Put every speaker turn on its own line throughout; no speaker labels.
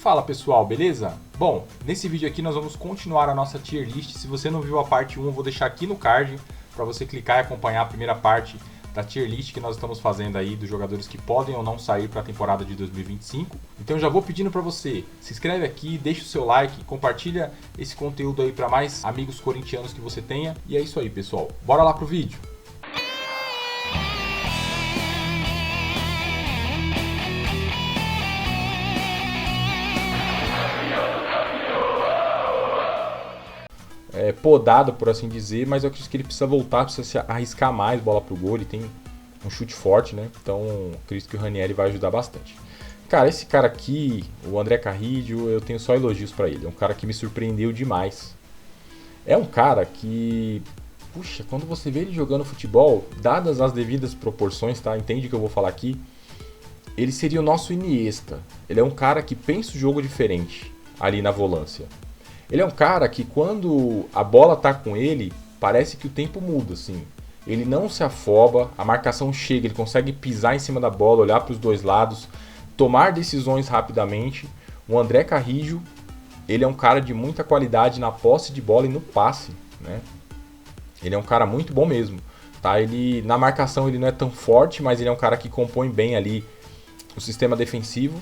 Fala pessoal, beleza? Bom, nesse vídeo aqui nós vamos continuar a nossa tier list. Se você não viu a parte 1, eu vou deixar aqui no card para você clicar e acompanhar a primeira parte da tier list que nós estamos fazendo aí dos jogadores que podem ou não sair para a temporada de 2025. Então já vou pedindo para você, se inscreve aqui, deixa o seu like, compartilha esse conteúdo aí para mais amigos corintianos que você tenha. E é isso aí, pessoal. Bora lá pro vídeo. Podado, por assim dizer, mas eu acredito que ele precisa voltar, precisa se arriscar mais bola pro gol, ele tem um chute forte, né? Então acredito que o Ranieri vai ajudar bastante. Cara, esse cara aqui, o André Carrillo, eu tenho só elogios para ele. É um cara que me surpreendeu demais. É um cara que, puxa, quando você vê ele jogando futebol, dadas as devidas proporções, tá? Entende o que eu vou falar aqui? Ele seria o nosso Iniesta. Ele é um cara que pensa o jogo diferente ali na volância. Ele é um cara que quando a bola tá com ele, parece que o tempo muda, assim. Ele não se afoba, a marcação chega, ele consegue pisar em cima da bola, olhar para os dois lados, tomar decisões rapidamente. O André Carrillo, ele é um cara de muita qualidade na posse de bola e no passe, né? Ele é um cara muito bom mesmo, tá? Ele na marcação ele não é tão forte, mas ele é um cara que compõe bem ali o sistema defensivo.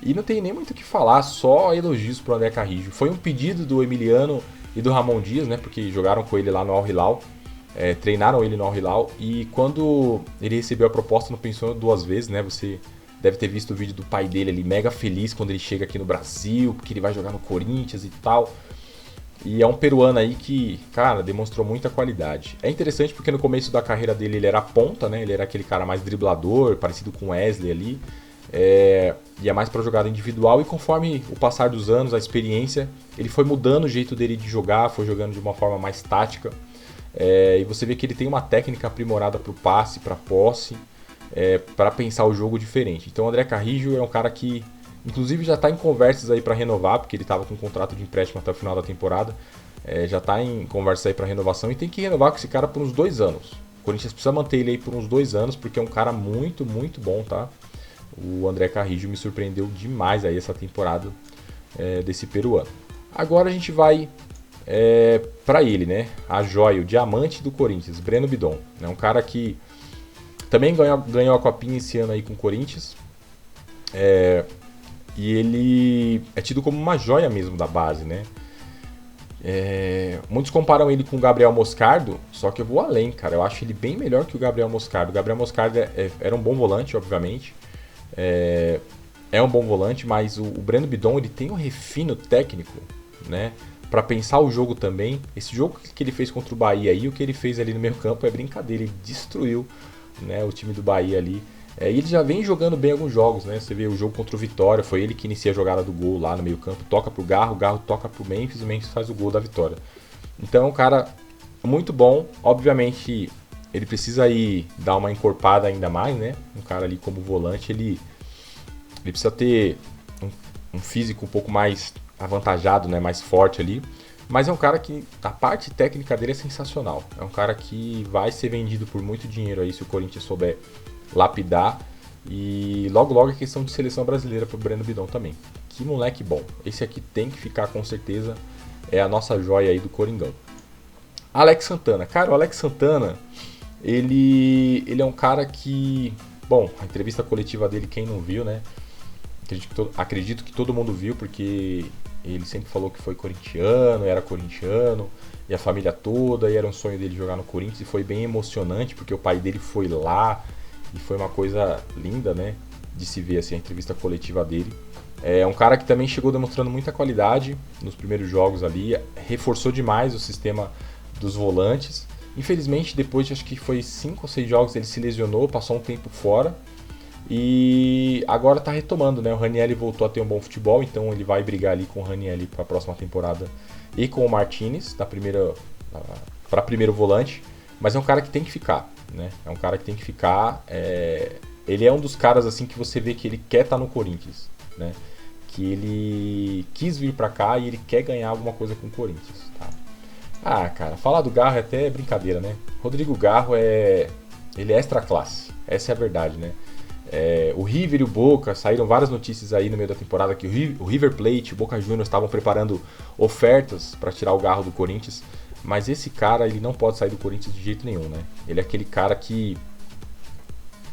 E não tem nem muito o que falar, só elogios pro André Carrillo. Foi um pedido do Emiliano e do Ramon Dias, né? Porque jogaram com ele lá no Al Hilal, treinaram ele no Al Hilal. E quando ele recebeu a proposta, não pensou duas vezes, né? Você deve ter visto o vídeo do pai dele ali, mega feliz quando ele chega aqui no Brasil, porque ele vai jogar no Corinthians e tal. E é um peruano aí que, cara, demonstrou muita qualidade. É interessante porque no começo da carreira dele ele era ponta, né? Ele era aquele cara mais driblador, parecido com o Wesley ali. E é mais para jogada individual, e conforme o passar dos anos, a experiência, ele foi mudando o jeito dele de jogar, foi jogando de uma forma mais tática, e você vê que ele tem uma técnica aprimorada para o passe, para posse, para pensar o jogo diferente. Então o André Carrillo é um cara que inclusive já está em conversas aí para renovar, porque ele estava com um contrato de empréstimo até o final da temporada, já está em conversa aí para renovação e tem que renovar com esse cara por uns 2 anos. O Corinthians precisa manter ele aí por uns 2 anos, porque é um cara muito, muito bom, tá? O André Carrillo me surpreendeu demais aí essa temporada desse peruano. Agora a gente vai para ele, né? A joia, o diamante do Corinthians, Breno Bidon. É um cara que também ganhou a copinha esse ano aí com o Corinthians. E ele é tido como uma joia mesmo da base, né? Muitos comparam ele com o Gabriel Moscardo, só que eu vou além, cara. Eu acho ele bem melhor que o Gabriel Moscardo. O Gabriel Moscardo era um bom volante, obviamente. É um bom volante, mas o Breno Bidon ele tem um refino técnico, né, para pensar o jogo também. Esse jogo que ele fez contra o Bahia aí, o que ele fez ali no meio campo é brincadeira, ele destruiu, né, o time do Bahia ali. E ele já vem jogando bem alguns jogos, né? Você vê o jogo contra o Vitória, foi ele que inicia a jogada do gol lá no meio campo, toca pro Garro, o Garro toca pro Memphis, o Memphis faz o gol da vitória. Então é um cara muito bom, obviamente ele precisa aí dar uma encorpada ainda mais, né? Um cara ali como volante, ele precisa ter um físico um pouco mais avantajado, né? Mais forte ali. Mas é um cara que a parte técnica dele é sensacional. É um cara que vai ser vendido por muito dinheiro aí se o Corinthians souber lapidar. E logo logo é questão de seleção brasileira pro Breno Bidon também. Que moleque bom. Esse aqui tem que ficar com certeza. É a nossa joia aí do Coringão. Alex Santana. Cara, o Alex Santana... Ele é um cara que... Bom, a entrevista coletiva dele, quem não viu, né? Acredito que todo mundo viu, porque ele sempre falou que foi corintiano, era corintiano, e a família toda, e era um sonho dele jogar no Corinthians, e foi bem emocionante, porque o pai dele foi lá, e foi uma coisa linda, né? De se ver assim, a entrevista coletiva dele. É um cara que também chegou demonstrando muita qualidade nos primeiros jogos ali, reforçou demais o sistema dos volantes. Infelizmente, depois de acho que foi 5 ou 6 jogos, ele se lesionou, passou um tempo fora e agora está retomando, né? O Ranieri voltou a ter um bom futebol, então ele vai brigar ali com o Ranieri para a próxima temporada e com o Martinez para primeiro volante, mas é um cara que tem que ficar, né? É um cara que tem que ficar. Ele é um dos caras assim que você vê que ele quer estar no Corinthians, né? Que ele quis vir para cá e ele quer ganhar alguma coisa com o Corinthians, tá? Ah, cara, falar do Garro é até brincadeira, né? Rodrigo Garro ele é extra classe, essa é a verdade, né? O River e o Boca, saíram várias notícias aí no meio da temporada que o River Plate e o Boca Juniors estavam preparando ofertas para tirar o Garro do Corinthians. Mas esse cara, ele não pode sair do Corinthians de jeito nenhum, né? Ele é aquele cara que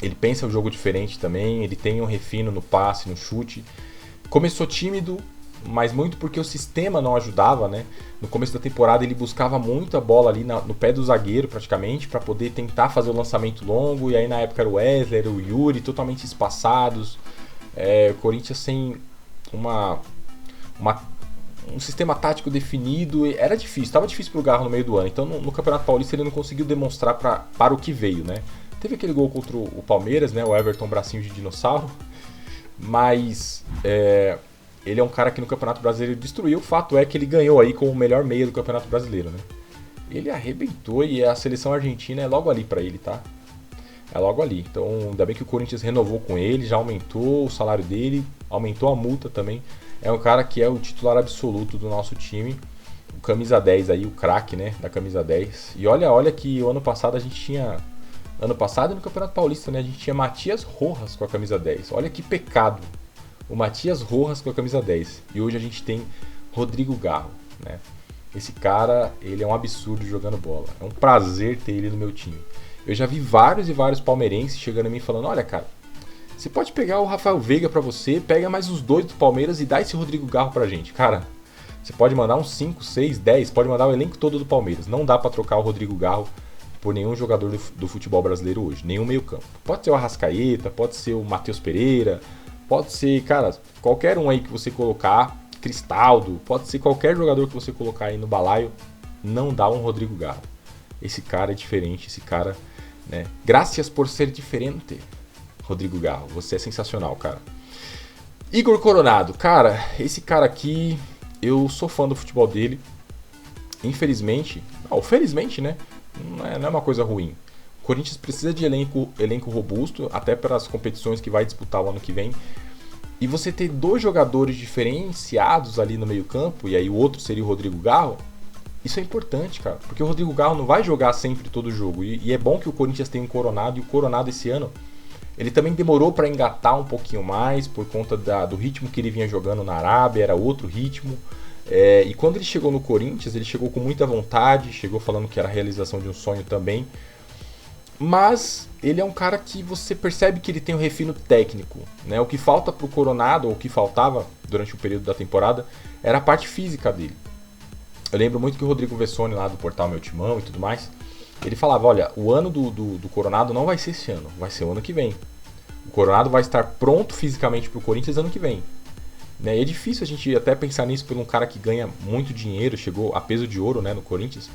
ele pensa o jogo diferente também, ele tem um refino no passe, no chute. Começou tímido, mas muito porque o sistema não ajudava, né? No começo da temporada ele buscava muito a bola ali no pé do zagueiro praticamente, para poder tentar fazer o lançamento longo, e aí na época era o Wesley, era o Yuri, totalmente espaçados. O Corinthians sem um sistema tático definido, era difícil, estava difícil pro Garro no meio do ano, então no Campeonato Paulista ele não conseguiu demonstrar para o que veio, né? Teve aquele gol contra o Palmeiras, né? O Everton bracinho de dinossauro, mas ele é um cara que no Campeonato Brasileiro destruiu. O fato é que ele ganhou aí como o melhor meia do Campeonato Brasileiro, né? Ele arrebentou e a seleção argentina é logo ali pra ele, tá? É logo ali. Então, ainda bem que o Corinthians renovou com ele, já aumentou o salário dele, aumentou a multa também. É um cara que é o titular absoluto do nosso time. O camisa 10 aí, o craque, né, da camisa 10. E olha que o ano passado a gente tinha... Ano passado no Campeonato Paulista, né, a gente tinha Matias Rojas com a camisa 10. Olha que pecado. O Matias Rojas com a camisa 10. E hoje a gente tem Rodrigo Garro, né? Esse cara, ele é um absurdo jogando bola. É um prazer ter ele no meu time. Eu já vi vários e vários palmeirenses chegando a mim falando: olha, cara, você pode pegar o Rafael Veiga pra você, pega mais os 2 do Palmeiras e dá esse Rodrigo Garro pra gente. Cara, você pode mandar uns 5, 6, 10, pode mandar o elenco todo do Palmeiras. Não dá pra trocar o Rodrigo Garro por nenhum jogador do futebol brasileiro hoje, nenhum meio campo. Pode ser o Arrascaeta, pode ser o Matheus Pereira, pode ser, cara, qualquer um aí que você colocar, Cristaldo, pode ser qualquer jogador que você colocar aí no balaio, não dá um Rodrigo Garro. Esse cara é diferente, esse cara, né? Graças por ser diferente, Rodrigo Garro, você é sensacional, cara. Igor Coronado, cara, esse cara aqui, eu sou fã do futebol dele. Infelizmente, felizmente, né? Não é uma coisa ruim. O Corinthians precisa de elenco robusto, até para as competições que vai disputar o ano que vem. E você ter 2 jogadores diferenciados ali no meio campo, e aí o outro seria o Rodrigo Garro, isso é importante, cara. Porque o Rodrigo Garro não vai jogar sempre todo o jogo. E é bom que o Corinthians tenha um Coronado, e o Coronado esse ano, ele também demorou para engatar um pouquinho mais, por conta do ritmo que ele vinha jogando na Arábia, era outro ritmo. E quando ele chegou no Corinthians, ele chegou com muita vontade, chegou falando que era a realização de um sonho também. Mas ele é um cara que você percebe que ele tem um refino técnico, né? O que falta pro Coronado, ou o que faltava durante o período da temporada, era a parte física dele. Eu lembro muito que o Rodrigo Vessone, lá do portal Meu Timão e tudo mais, ele falava: olha, o ano do Coronado não vai ser esse ano, vai ser o ano que vem. O Coronado vai estar pronto fisicamente pro Corinthians ano que vem. Né? E é difícil a gente até pensar nisso por um cara que ganha muito dinheiro, chegou a peso de ouro, né, no Corinthians.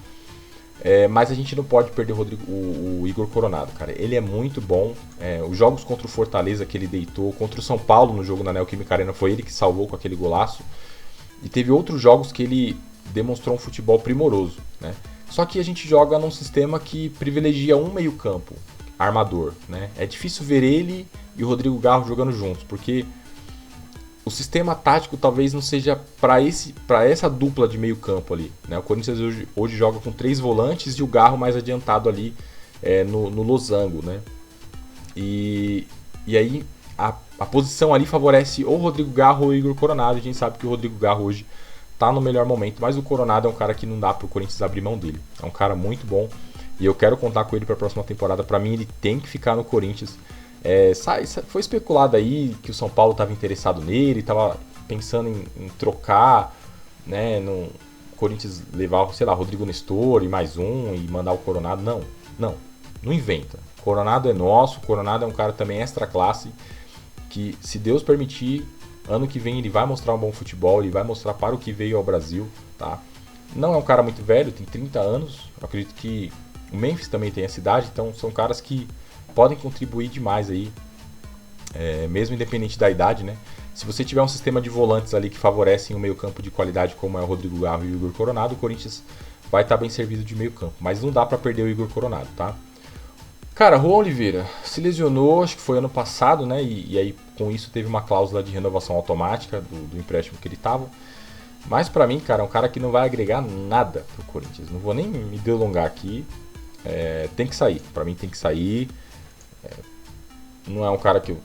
Mas a gente não pode perder o Igor Coronado, cara. Ele é muito bom. Os jogos contra o Fortaleza que ele deitou, contra o São Paulo no jogo na Neoquímica Arena, foi ele que salvou com aquele golaço. E teve outros jogos que ele demonstrou um futebol primoroso, né? Só que a gente joga num sistema que privilegia um meio-campo, armador, né? É difícil ver ele e o Rodrigo Garro jogando juntos, porque o sistema tático talvez não seja para essa dupla de meio campo ali, né? O Corinthians hoje joga com 3 volantes e o Garro mais adiantado ali no losango, né? E aí a posição ali favorece ou o Rodrigo Garro ou o Igor Coronado. A gente sabe que o Rodrigo Garro hoje tá no melhor momento, mas o Coronado é um cara que não dá pro Corinthians abrir mão dele. É um cara muito bom e eu quero contar com ele para a próxima temporada. Para mim ele tem que ficar no Corinthians. Foi especulado aí que o São Paulo estava interessado nele, estava pensando em trocar, né, no Corinthians levar, sei lá, Rodrigo Nestor e mais um e mandar o Coronado. Não inventa. Coronado é nosso, Coronado é um cara também extra classe, que se Deus permitir, ano que vem ele vai mostrar um bom futebol, ele vai mostrar para o que veio ao Brasil, tá? Não é um cara muito velho, tem 30 anos, eu acredito que o Memphis também tem essa idade, então são caras que podem contribuir demais aí, mesmo independente da idade, né? Se você tiver um sistema de volantes ali que favorecem um meio campo de qualidade, como é o Rodrigo Garro e o Igor Coronado, o Corinthians vai estar bem servido de meio campo, mas não dá para perder o Igor Coronado, tá? Cara, Juan Oliveira se lesionou, acho que foi ano passado, né? E aí com isso teve uma cláusula de renovação automática do empréstimo que ele tava. Mas pra mim, cara, é um cara que não vai agregar nada pro Corinthians. Não vou nem me delongar aqui. Tem que sair. Pra mim tem que sair. Não é um cara que eu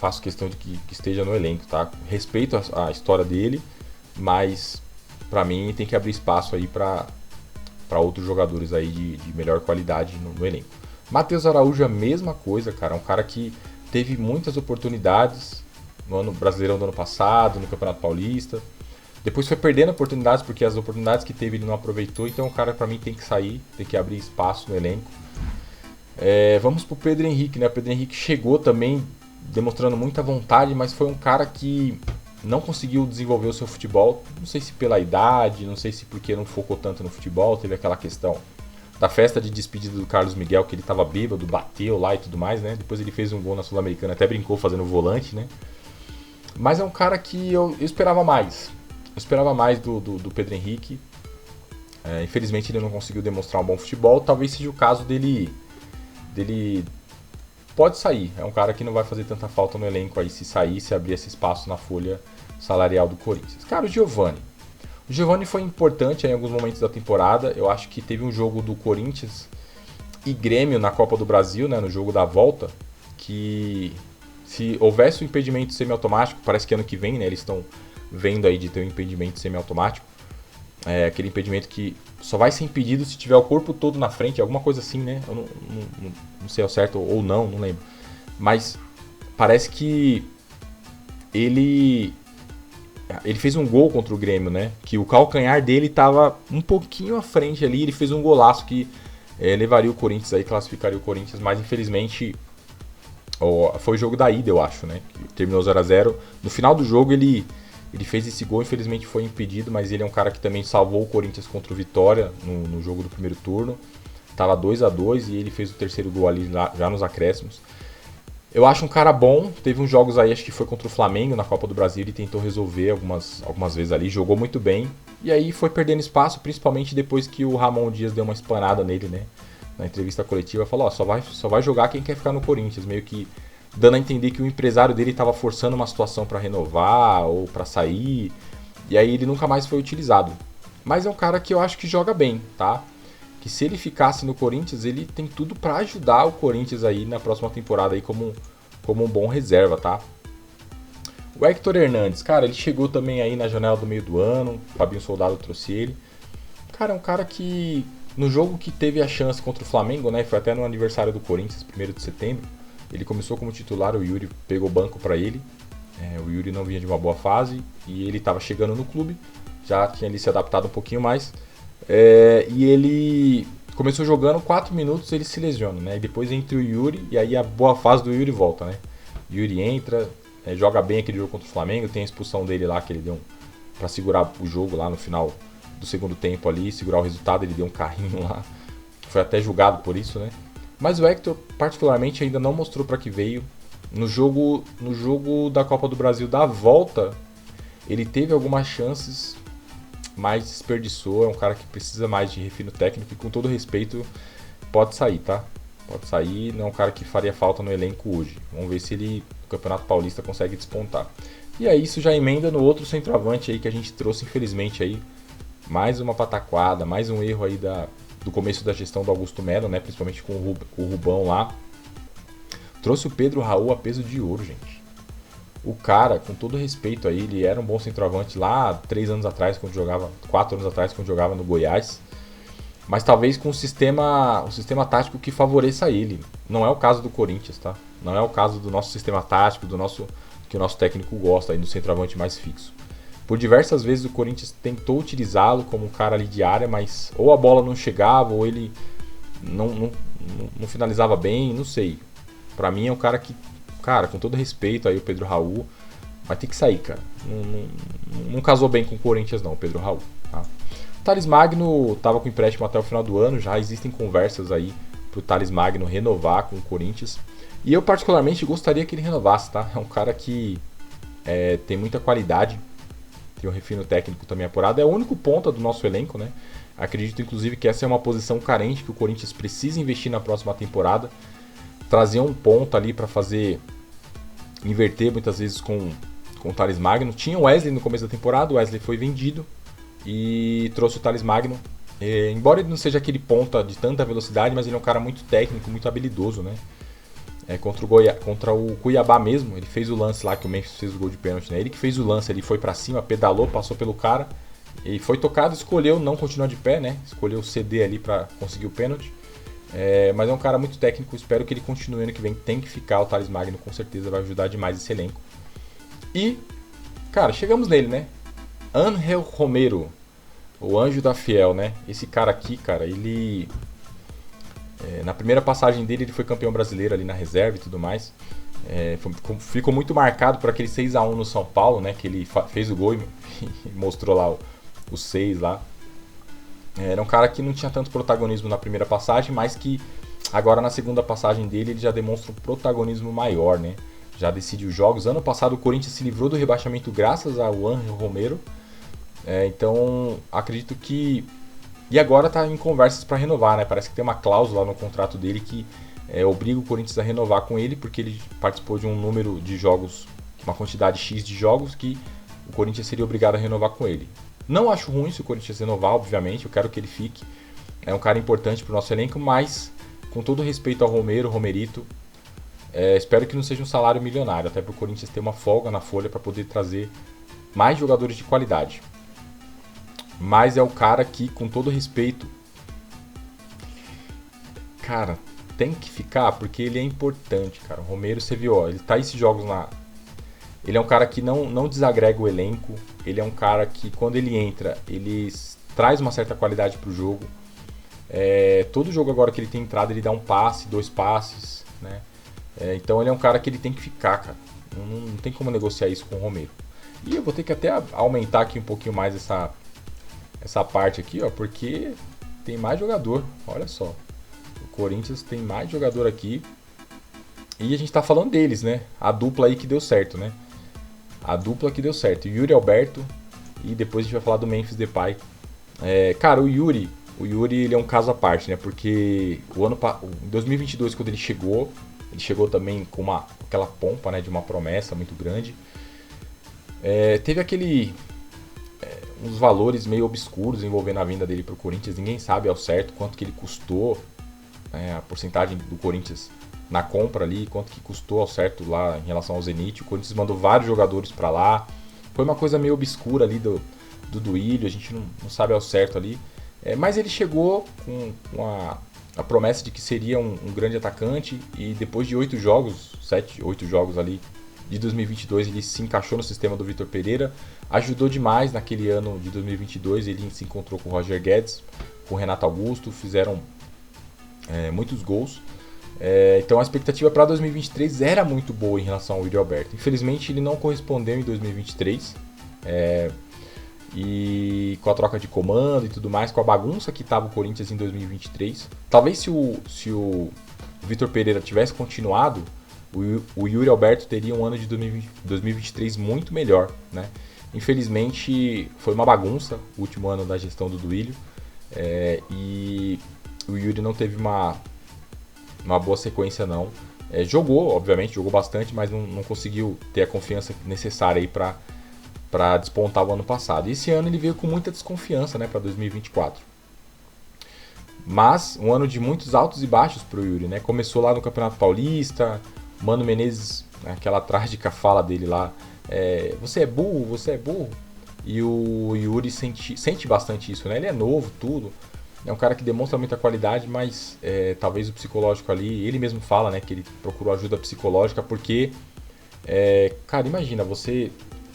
faço questão de que esteja no elenco, tá? Respeito a história dele, mas pra mim tem que abrir espaço aí pra outros jogadores aí de melhor qualidade no elenco. Matheus Araújo, a mesma coisa, cara. É um cara que teve muitas oportunidades no ano Brasileirão do ano passado, no Campeonato Paulista. Depois foi perdendo oportunidades, porque as oportunidades que teve ele não aproveitou. Então o cara, pra mim, tem que sair, tem que abrir espaço no elenco. Vamos pro Pedro Henrique, né? O Pedro Henrique chegou também demonstrando muita vontade, mas foi um cara que não conseguiu desenvolver o seu futebol. Não sei se pela idade, não sei se porque não focou tanto no futebol. Teve aquela questão da festa de despedida do Carlos Miguel, que ele tava bêbado, bateu lá e tudo mais, né? Depois ele fez um gol na Sul-Americana, até brincou fazendo volante, né? Mas é um cara que eu esperava mais. Eu esperava mais do Pedro Henrique. Infelizmente ele não conseguiu demonstrar um bom futebol. Talvez seja o caso dele pode sair. É um cara que não vai fazer tanta falta no elenco aí se sair, se abrir esse espaço na folha salarial do Corinthians. Cara, o Giovani foi importante em alguns momentos da temporada. Eu acho que teve um jogo do Corinthians e Grêmio na Copa do Brasil, né, no jogo da volta, que se houvesse um impedimento semiautomático, parece que ano que vem, né, eles estão vendo aí de ter um impedimento semiautomático, aquele impedimento que só vai ser impedido se tiver o corpo todo na frente, alguma coisa assim, né? Eu não sei ao certo ou não lembro. Mas parece que ele fez um gol contra o Grêmio, né? Que o calcanhar dele estava um pouquinho à frente ali, ele fez um golaço que levaria o Corinthians aí, classificaria o Corinthians, mas infelizmente foi o jogo da ida, eu acho, né? Que terminou 0x0. No final do jogo ele fez esse gol, infelizmente foi impedido, mas ele é um cara que também salvou o Corinthians contra o Vitória no jogo do primeiro turno. Tava 2x2 e ele fez o terceiro gol ali já nos acréscimos. Eu acho um cara bom, teve uns jogos aí, acho que foi contra o Flamengo na Copa do Brasil, ele tentou resolver algumas vezes ali, jogou muito bem. E aí foi perdendo espaço, principalmente depois que o Ramon Dias deu uma espanada nele, né? Na entrevista coletiva, falou, só vai jogar quem quer ficar no Corinthians, meio que dando a entender que o empresário dele estava forçando uma situação para renovar ou para sair, e aí ele nunca mais foi utilizado. Mas é um cara que eu acho que joga bem, tá? Que se ele ficasse no Corinthians, ele tem tudo para ajudar o Corinthians aí na próxima temporada aí como um bom reserva, tá? O Hector Hernandes, cara, ele chegou também aí na janela do meio do ano, o Fabinho Soldado trouxe ele. Cara, é um cara que no jogo que teve a chance contra o Flamengo, né, foi até no aniversário do Corinthians, 1º de setembro, ele começou como titular, o Yuri pegou banco para ele. O Yuri não vinha de uma boa fase e ele estava chegando no clube, já tinha ali se adaptado um pouquinho mais. E ele começou jogando 4 minutos, ele se lesiona, né? E depois entra o Yuri e aí a boa fase do Yuri volta, né? O Yuri entra, joga bem aquele jogo contra o Flamengo, tem a expulsão dele lá que ele deu para segurar o jogo lá no final do segundo tempo ali, segurar o resultado, ele deu um carrinho lá. Foi até julgado por isso, né? Mas o Hector, particularmente, ainda não mostrou para que veio. No jogo da Copa do Brasil da volta, ele teve algumas chances, mas desperdiçou. É um cara que precisa mais de refino técnico e, com todo respeito, pode sair, tá? Pode sair, não é um cara que faria falta no elenco hoje. Vamos ver se ele, no Campeonato Paulista, consegue despontar. E aí isso já emenda no outro centroavante aí que a gente trouxe, infelizmente, aí. Mais uma pataquada, mais um erro aí do começo da gestão do Augusto Melo, né? Principalmente com o Rubão lá. Trouxe o Pedro Raul a peso de ouro, gente. O cara, com todo respeito aí, ele era um bom centroavante lá 3 anos atrás, 4 anos atrás, quando jogava no Goiás. Mas talvez com um sistema tático que favoreça ele. Não é o caso do Corinthians, tá? Não é o caso do nosso sistema tático, que o nosso técnico gosta aí, do centroavante mais fixo. Por diversas vezes o Corinthians tentou utilizá-lo como um cara ali de área, mas ou a bola não chegava, ou ele não finalizava bem, não sei. Pra mim é um cara que, cara, com todo respeito aí o Pedro Raul, vai ter que sair, cara. Não casou bem com o Corinthians não, o Pedro Raul, tá? O Thales Magno tava com empréstimo até o final do ano, já existem conversas aí pro Thales Magno renovar com o Corinthians. E eu particularmente gostaria que ele renovasse, tá? É um cara que tem muita qualidade, tem um refino técnico também apurado, é o único ponta do nosso elenco, né? Acredito inclusive que essa é uma posição carente que o Corinthians precisa investir na próxima temporada, trazer um ponta ali para fazer inverter muitas vezes com o Thales Magno. Tinha o Wesley no começo da temporada, o Wesley foi vendido e trouxe o Thales Magno. Embora ele não seja aquele ponta de tanta velocidade, mas ele é um cara muito técnico, muito habilidoso, né? contra o Cuiabá mesmo. Ele fez o lance lá que o Memphis fez o gol de pênalti, né? Ele que fez o lance, ele foi pra cima, pedalou, passou pelo cara e foi tocado, escolheu não continuar de pé, né? Escolheu ceder ali pra conseguir o pênalti. Mas é um cara muito técnico, espero que ele continue ano que vem. Tem que ficar, o Thales Magno com certeza vai ajudar demais esse elenco. E, cara, chegamos nele, né? Ángel Romero, o anjo da Fiel, né? Esse cara aqui, cara, ele... na primeira passagem dele, ele foi campeão brasileiro ali na reserva e tudo mais. Ficou muito marcado por aquele 6-1 no São Paulo, né? Que ele fez o gol e mostrou lá os 6 lá. Era um cara que não tinha tanto protagonismo na primeira passagem, mas que agora na segunda passagem dele ele já demonstra um protagonismo maior, né? Já decidiu jogos. Ano passado o Corinthians se livrou do rebaixamento graças ao Ángel Romero. Então acredito que... E agora está em conversas para renovar, né? Parece que tem uma cláusula no contrato dele que obriga o Corinthians a renovar com ele, porque ele participou de um número de jogos, uma quantidade X de jogos que o Corinthians seria obrigado a renovar com ele. Não acho ruim se o Corinthians renovar, obviamente, eu quero que ele fique. É um cara importante para o nosso elenco, mas com todo respeito ao Romerito, espero que não seja um salário milionário, até para o Corinthians ter uma folga na folha para poder trazer mais jogadores de qualidade. Mas é o cara que, com todo respeito, cara, tem que ficar porque ele é importante, cara. O Romero, você viu, ó, ele tá esses jogos na... Ele é um cara que não desagrega o elenco. Ele é um cara que, quando ele entra, ele traz uma certa qualidade pro jogo. Todo jogo agora que ele tem entrado, ele dá um passe, 2 passes, né? Então ele é um cara que ele tem que ficar, cara. Não tem como negociar isso com o Romero. E eu vou ter que até aumentar aqui um pouquinho mais essa parte aqui, ó, porque tem mais jogador. Olha só. O Corinthians tem mais jogador aqui. E a gente tá falando deles, né? A dupla aí que deu certo, né? A dupla que deu certo. Yuri Alberto. E depois a gente vai falar do Memphis Depay. Cara, o Yuri ele é um caso à parte, né? Porque em 2022, quando ele chegou também com aquela pompa, né? De uma promessa muito grande. Teve uns valores meio obscuros envolvendo a vinda dele pro Corinthians. Ninguém sabe ao certo quanto que ele custou. A porcentagem do Corinthians na compra ali, quanto que custou ao certo lá em relação ao Zenit. O Corinthians mandou vários jogadores para lá. Foi uma coisa meio obscura ali do Duílio, a gente não sabe ao certo ali. Mas ele chegou com a promessa de que seria um grande atacante e depois de 8 jogos ali de 2022, ele se encaixou no sistema do Vitor Pereira, ajudou demais naquele ano de 2022, ele se encontrou com o Roger Guedes, com o Renato Augusto, fizeram muitos gols. Então a expectativa para 2023 era muito boa em relação ao Yuri Alberto. Infelizmente ele não correspondeu em 2023. E com a troca de comando e tudo mais, com a bagunça que estava o Corinthians em 2023. Talvez se o Vitor Pereira tivesse continuado, o Yuri Alberto teria um ano de 2023 muito melhor, né? Infelizmente foi uma bagunça o último ano da gestão do Duílio. E o Yuri não teve uma boa sequência não. Jogou bastante, mas não conseguiu ter a confiança necessária aí para despontar o ano passado. E esse ano ele veio com muita desconfiança, né, para 2024. Mas um ano de muitos altos e baixos para o Yuri, né? Começou lá no Campeonato Paulista, Mano Menezes, aquela trágica fala dele lá, você é burro. E o Yuri sente bastante isso, né? Ele é novo, tudo. É um cara que demonstra muita qualidade, mas talvez o psicológico ali, ele mesmo fala, né, que ele procurou ajuda psicológica, porque, cara, imagina, você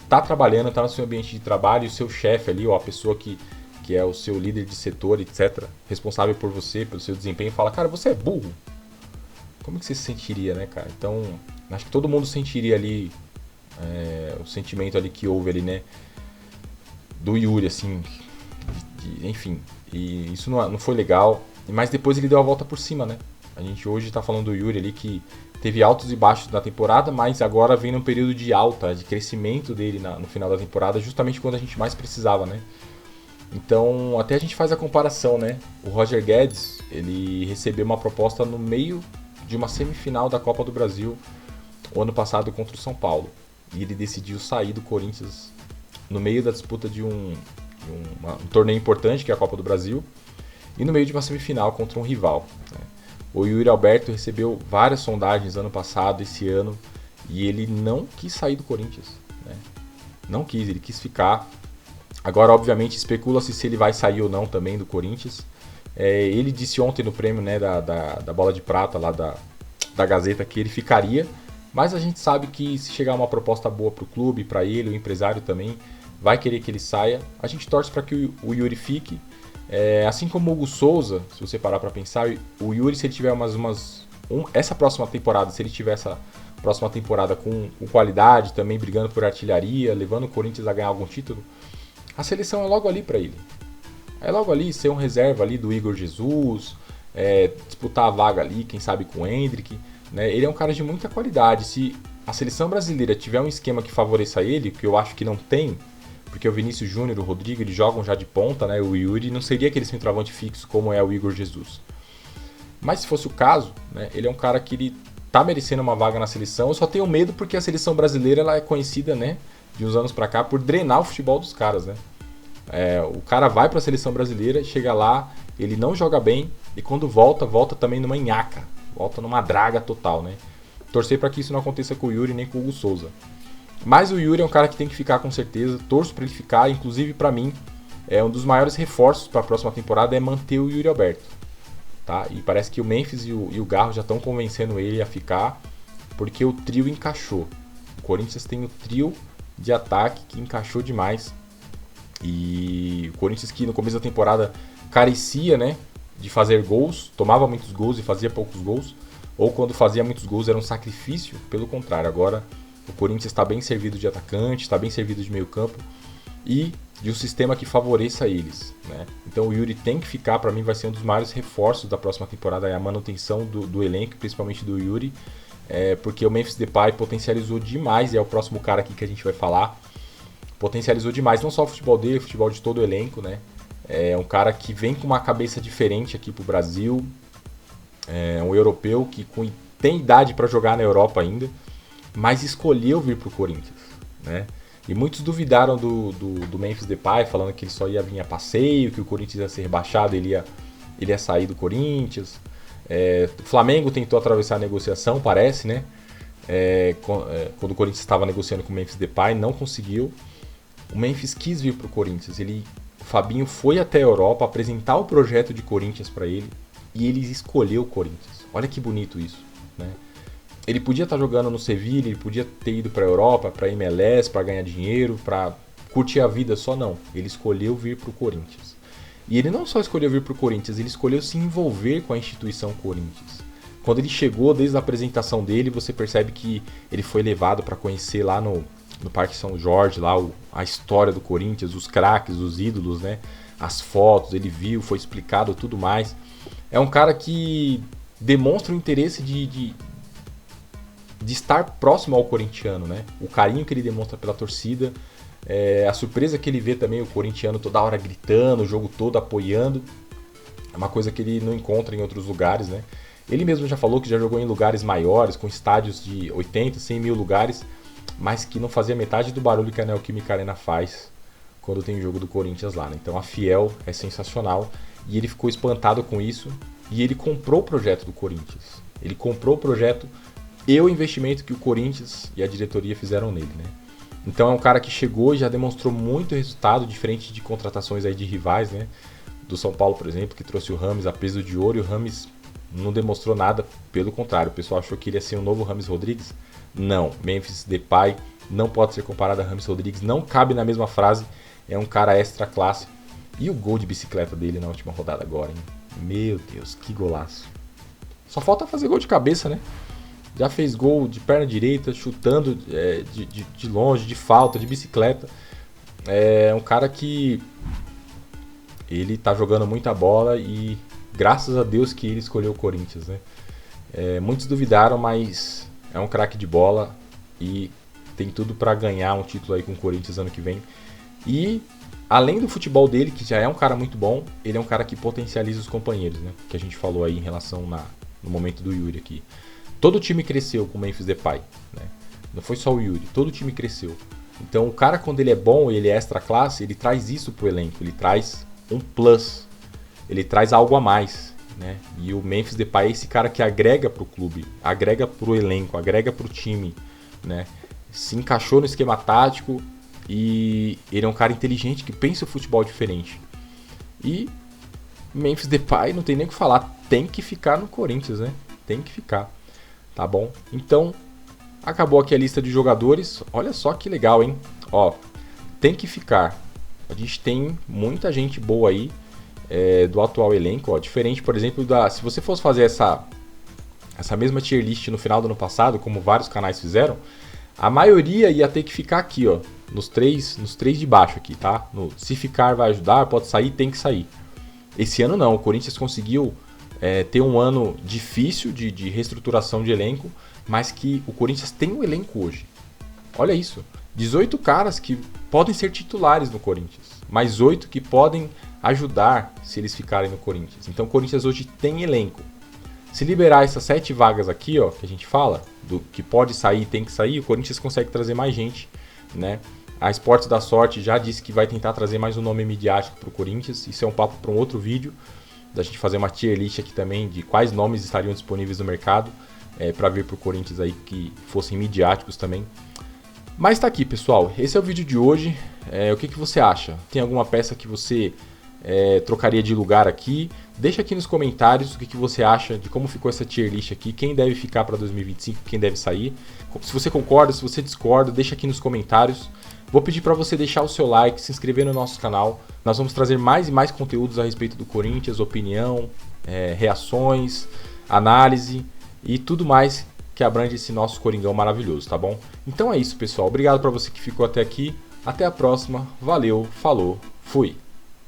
tá trabalhando, tá no seu ambiente de trabalho e o seu chefe ali, ou a pessoa que é o seu líder de setor, etc., responsável por você, pelo seu desempenho, fala, cara, você é burro. Como que você se sentiria, né, cara? Então, acho que todo mundo sentiria ali o sentimento ali que houve ali, né, do Yuri, assim, enfim, e isso não foi legal, mas depois ele deu a volta por cima, né? A gente hoje tá falando do Yuri ali que teve altos e baixos na temporada, mas agora vem num período de alta, de crescimento dele no final da temporada, justamente quando a gente mais precisava, né? Então, até a gente faz a comparação, né? O Roger Guedes, ele recebeu uma proposta no meio de uma semifinal da Copa do Brasil o ano passado contra o São Paulo. E ele decidiu sair do Corinthians no meio da disputa de um torneio importante, que é a Copa do Brasil, e no meio de uma semifinal contra um rival, né? O Yuri Alberto recebeu várias sondagens ano passado, esse ano, e ele não quis sair do Corinthians, né? Não quis, ele quis ficar. Agora, obviamente, especula-se se ele vai sair ou não também do Corinthians. Ele disse ontem no prêmio, né, da Bola de Prata, lá da Gazeta, que ele ficaria. Mas a gente sabe que se chegar uma proposta boa para o clube, para ele, o empresário também, vai querer que ele saia. A gente torce para que o Yuri fique. Assim como o Hugo Souza, se você parar para pensar, o Yuri, se ele tiver essa próxima temporada, se ele tiver essa próxima temporada com qualidade, também brigando por artilharia, levando o Corinthians a ganhar algum título, a seleção é logo ali para ele. É logo ali ser um reserva ali do Igor Jesus, disputar a vaga ali, quem sabe com o Hendrick, né? Ele é um cara de muita qualidade. Se a seleção brasileira tiver um esquema que favoreça ele, que eu acho que não tem, porque o Vinícius Júnior e o Rodrigo, eles jogam já de ponta, né? O Yuri não seria aquele centroavante fixo como é o Igor Jesus. Mas se fosse o caso, né, ele é um cara que ele tá merecendo uma vaga na seleção. Eu só tenho medo porque a seleção brasileira ela é conhecida, né, de uns anos pra cá, por drenar o futebol dos caras, né? O cara vai pra seleção brasileira, chega lá, ele não joga bem e quando volta também numa nhaca, volta numa draga total, né? Torcer para que isso não aconteça com o Yuri nem com o Hugo Souza. Mas o Yuri é um cara que tem que ficar com certeza, torço para ele ficar, inclusive para mim, um dos maiores reforços para a próxima temporada é manter o Yuri Alberto. Tá? E parece que o Memphis e o Garro já estão convencendo ele a ficar, porque o trio encaixou. O Corinthians tem o trio de ataque que encaixou demais. E o Corinthians que no começo da temporada carecia, né, de fazer gols, tomava muitos gols e fazia poucos gols, ou quando fazia muitos gols era um sacrifício, pelo contrário, agora o Corinthians está bem servido de atacante, está bem servido de meio campo e de um sistema que favoreça eles, né? Então o Yuri tem que ficar, para mim vai ser um dos maiores reforços da próxima temporada, é a manutenção do elenco, principalmente do Yuri, porque o Memphis Depay potencializou demais, é o próximo cara aqui que a gente vai falar, potencializou demais, não só o futebol dele, o futebol de todo o elenco, né? É um cara que vem com uma cabeça diferente aqui pro Brasil, um europeu que tem idade para jogar na Europa ainda, mas escolheu vir pro Corinthians, né? E muitos duvidaram do Memphis Depay, falando que ele só ia vir a passeio, que o Corinthians ia ser rebaixado, ele ia sair do Corinthians. O Flamengo tentou atravessar a negociação, parece, né? Quando o Corinthians estava negociando com o Memphis Depay, não conseguiu. O Memphis quis vir pro Corinthians, o Fabinho foi até a Europa apresentar o projeto de Corinthians para ele e ele escolheu o Corinthians. Olha que bonito isso, né? Ele podia estar jogando no Sevilla, ele podia ter ido para a Europa, para a MLS, para ganhar dinheiro, para curtir a vida, só não. Ele escolheu vir para o Corinthians. E ele não só escolheu vir para o Corinthians, ele escolheu se envolver com a instituição Corinthians. Quando ele chegou, desde a apresentação dele, você percebe que ele foi levado para conhecer lá no Parque São Jorge, lá a história do Corinthians, os craques, os ídolos, né? As fotos, ele viu, foi explicado tudo mais. É um cara que demonstra o interesse de estar próximo ao corintiano, né? O carinho que ele demonstra pela torcida, a surpresa que ele vê também o corintiano toda hora gritando, o jogo todo apoiando, é uma coisa que ele não encontra em outros lugares, né? Ele mesmo já falou que já jogou em lugares maiores, com estádios de 80, 100 mil lugares, mas que não fazia metade do barulho que a Neoquímica Arena faz quando tem jogo do Corinthians lá, né? Então a Fiel é sensacional e ele ficou espantado com isso e ele comprou o projeto do Corinthians. Ele comprou o projeto e o investimento que o Corinthians e a diretoria fizeram nele, né? Então é um cara que chegou e já demonstrou muito resultado, diferente de contratações aí de rivais, né? Do São Paulo, por exemplo, que trouxe o Rames a peso de ouro e o Rames não demonstrou nada, pelo contrário, o pessoal achou que ele ia ser um novo Rames Rodrigues. Não, Memphis Depay não pode ser comparado a Rames Rodrigues, não cabe na mesma frase, é um cara extra classe. E o gol de bicicleta dele na última rodada agora, hein? Meu Deus, que golaço. Só falta fazer gol de cabeça, né? Já fez gol de perna direita, chutando de longe, de falta, de bicicleta. É um cara que ele tá jogando muita bola e graças a Deus que ele escolheu o Corinthians, né? Muitos duvidaram, mas é um craque de bola e tem tudo para ganhar um título aí com o Corinthians ano que vem. E além do futebol dele, que já é um cara muito bom, ele é um cara que potencializa os companheiros, né? Que a gente falou aí em relação no momento do Yuri aqui. Todo o time cresceu com o Memphis Depay, né? Não foi só o Yuri, todo o time cresceu. Então o cara, quando ele é bom, ele é extra classe, ele traz isso pro elenco, ele traz um plus, ele traz algo a mais, né? E o Memphis Depay é esse cara que agrega pro clube, agrega pro elenco, agrega pro time, né? Se encaixou no esquema tático e ele é um cara inteligente que pensa o futebol diferente. E Memphis Depay, não tem nem o que falar, tem que ficar no Corinthians, né? Tem que ficar, tá bom? Então, acabou aqui a lista de jogadores. Olha só que legal, hein? Ó, tem que ficar. A gente tem muita gente boa aí do atual elenco, ó. Diferente, por exemplo, se você fosse fazer essa mesma tier list no final do ano passado, como vários canais fizeram, a maioria ia ter que ficar aqui, ó, nos três de baixo aqui, tá? Se ficar vai ajudar, pode sair, tem que sair. Esse ano não, o Corinthians conseguiu ter um ano difícil de reestruturação de elenco, mas que o Corinthians tem um elenco hoje. Olha isso, 18 caras que podem ser titulares no Corinthians, mais 8 que podem ajudar se eles ficarem no Corinthians. Então o Corinthians hoje tem elenco. Se liberar essas 7 vagas aqui, ó, que a gente fala, do que pode sair, tem que sair, o Corinthians consegue trazer mais gente, né? A Esportes da Sorte já disse que vai tentar trazer mais um nome midiático para o Corinthians. Isso é um papo para um outro vídeo, da gente fazer uma tier list aqui também de quais nomes estariam disponíveis no mercado para vir para o Corinthians aí que fossem midiáticos também. Mas tá aqui, pessoal. Esse é o vídeo de hoje. O que você acha? Tem alguma peça que você trocaria de lugar aqui? Deixa aqui nos comentários o que você acha de como ficou essa tier list aqui, quem deve ficar para 2025, quem deve sair. Se você concorda, se você discorda, deixa aqui nos comentários. Vou pedir para você deixar o seu like, se inscrever no nosso canal. Nós vamos trazer mais e mais conteúdos a respeito do Corinthians, opinião, reações, análise e tudo mais que abrange esse nosso Coringão maravilhoso, tá bom? Então é isso, pessoal. Obrigado para você que ficou até aqui. Até a próxima. Valeu, falou, fui!